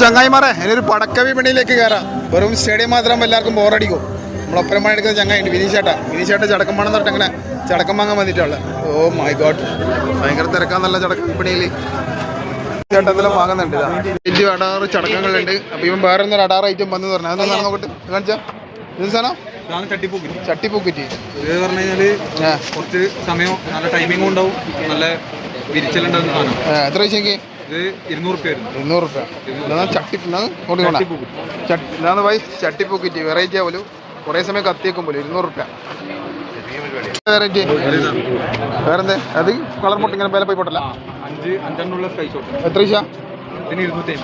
ചങ്ങായിമാരെ ഇനിയൊരു പടക്ക വിപണിയിലേക്ക് കയറാം. വെറും സ്റ്റേഡിയം മാത്രം എല്ലാവർക്കും ബോറടിക്കും. നമ്മളൊപ്പരം പണി എടുക്കുന്ന ചങ്ങായിണ്ട് വിനീഷേട്ട ചടക്കം വേണം എന്നിട്ട് അങ്ങനെ ചടക്കം വാങ്ങാൻ വന്നിട്ടുള്ളത്. ഓ മൈ ഗോഡ്, ഭയങ്കര തിരക്കാന്നല്ല ചടക്ക വിപണിയിൽ. ചേട്ടന്തെല്ലാം വാങ്ങുന്നുണ്ട്. ഇതാ അടാറ് ചടക്കങ്ങളുണ്ട്. അപ്പൊ ഇവൻ വേറെ ഒന്നൊരു അടാറ് ഐറ്റം വന്നു പറഞ്ഞു. അതൊന്നും സാധനം നോക്കട്ടെ, കാണിച്ചാ ഇത് സാധനം ചട്ടിപ്പൂക്കിറ്റി. ഇത് പറഞ്ഞു കഴിഞ്ഞാല് കുറച്ച് സമയം നല്ല ടൈമിംഗും ഉണ്ടാവും, നല്ല വിരിച്ചലുണ്ടാവുന്ന സാധനം. എത്ര പൈസക്ക്? ഇത് 200 ചട്ടിപ്പൂക്കിറ്റി വെറൈറ്റി ആവുമല്ലോ. കുറേ സമയം കത്തിയേക്കും പോലും. 200 വെറൈറ്റി. വേറെന്താ അത്? കളർ പൊട്ട് ഇങ്ങനെ വില പോയി പോട്ടല്ല. 5 സ്കൈ ഷോട്ട്. എത്ര പൈസ? 250.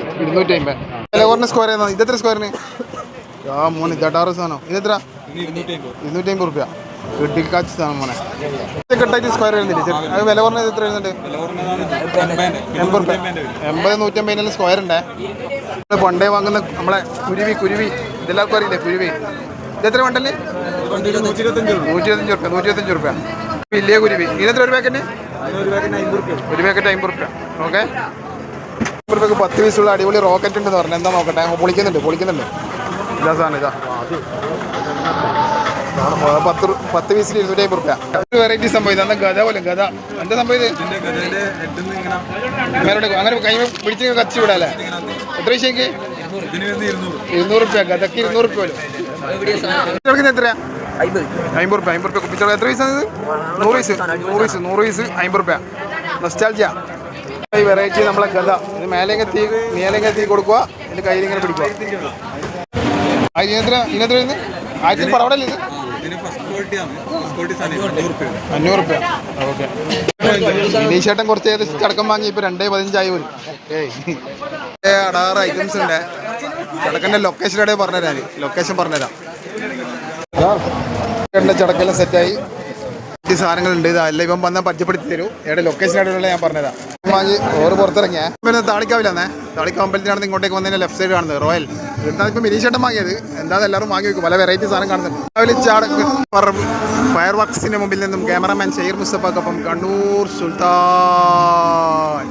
വില കുറഞ്ഞ സ്ക്വയർ ചെയ്യുന്നത്. ഇതെത്ര സ്ക്വയറിന്? മോനെ ചട്ടാറ് സാധനം. ഇതെത്ര? 250 റുപ്യ. വെട്ടിക്കാച്ച് സാധനം മോനെ. കെട്ടായിട്ട് സ്ക്വയർ വരുന്നില്ല. അത് വില കുറഞ്ഞത് എത്ര വരുന്നുണ്ട്? 80 റുപ്യ. 80-150 സ്ക്വയർ ഉണ്ടേ. പണ്ടേ വാങ്ങുന്ന നമ്മളെ കുരുവി ഇതെല്ലാവർക്കും അറിയില്ലേ? കുരുവി ഇതെത്ര വേണ്ടല്ലേ? 125 റുപ്യ. വലിയ കുരുവി. ഇതെത്ര ഒരു പാക്കറ്റ്? ഒരു പാക്കറ്റ് 50 റുപ്യ. ഓക്കെ, 10 പീസുള്ള അടിപൊളി റോക്കറ്റ് ഉണ്ടെന്ന് പറഞ്ഞു. എന്താ നോക്കട്ടെ, പൊളിക്കുന്നുണ്ട്. ഇതാ സാധനം. ഇതാ 10 പീസിൽ 250 റുപ്യ. വെറൈറ്റി സംഭവം. ഇതാ ഗത പോലെ. ഗത എന്താ സംഭവം? ഇത് അങ്ങനെ കൈ പിടിച്ച് കച്ചി വിടാല്ലേ? എത്ര പൈസക്ക്? 200 റുപ്യ. ഗതക്ക് 200 റുപ്യ പോലും. എത്രയാ? 50 റുപ്യ. കുപ്പിച്ചോളൂ. എത്ര പൈസ? 100 പീസ് 50 റുപ്യ. നൊസ്റ്റാൾജിയ. ഈ വെറൈറ്റി നമ്മളെ ഗത. ഇത് മേലേക്ക് തീ കൊടുക്കുക, ഇതിന്റെ കയ്യിൽ ഇങ്ങനെ പിടിക്കുക. ഇതിനെത്ര വരുന്നത്? 1000 പടവടല്ലേ ഇത്? 500 റുപ്യ. ഓക്കെ. വിനീഷേട്ടൻ കുറച്ച് ഏകദേശം ചടക്കം വാങ്ങി. ഇപ്പൊ 2.15 പോലും. അടാറ് ഐറ്റംസ് ഉണ്ട്. ചടക്കന്റെ ലൊക്കേഷൻ എവിടെ പറഞ്ഞുതരാം. പറഞ്ഞുതരാം. ചടക്കെല്ലാം സെറ്റായി സാധനങ്ങളുണ്ട്. ഇതല്ല ഇവൻ വന്നാൽ പരിചയപ്പെടുത്തി തരൂ. എവിടെ ലൊക്കേഷൻ എവിടെയുള്ള ഞാൻ പറഞ്ഞുതരാം. വാങ്ങി ഓറ് പുറത്തിറങ്ങിയ പിന്നെ താളിക്കാവില്ലെന്നേ. താളിക്ക അമ്പലത്തിനാണ് ഇങ്ങോട്ടേക്ക് വന്നതിന് ലെഫ്റ്റ് സൈഡ് കാണുന്നത് റോയൽ. എന്താണ് ഇപ്പം വിനീഷേട്ടൻ വാങ്ങിയത്? എന്താ എല്ലാവരും വാങ്ങി വെക്കും. പല വെറൈറ്റി സാധനം കാണുന്നുണ്ട്. രാവിലെ ഫയർ വർക്സിന് മുമ്പിൽ നിന്നും ക്യാമറാമാൻ ഷെയർ മുസ്തഫക്കൊപ്പം കണ്ണൂർ സുൽത്താൻ.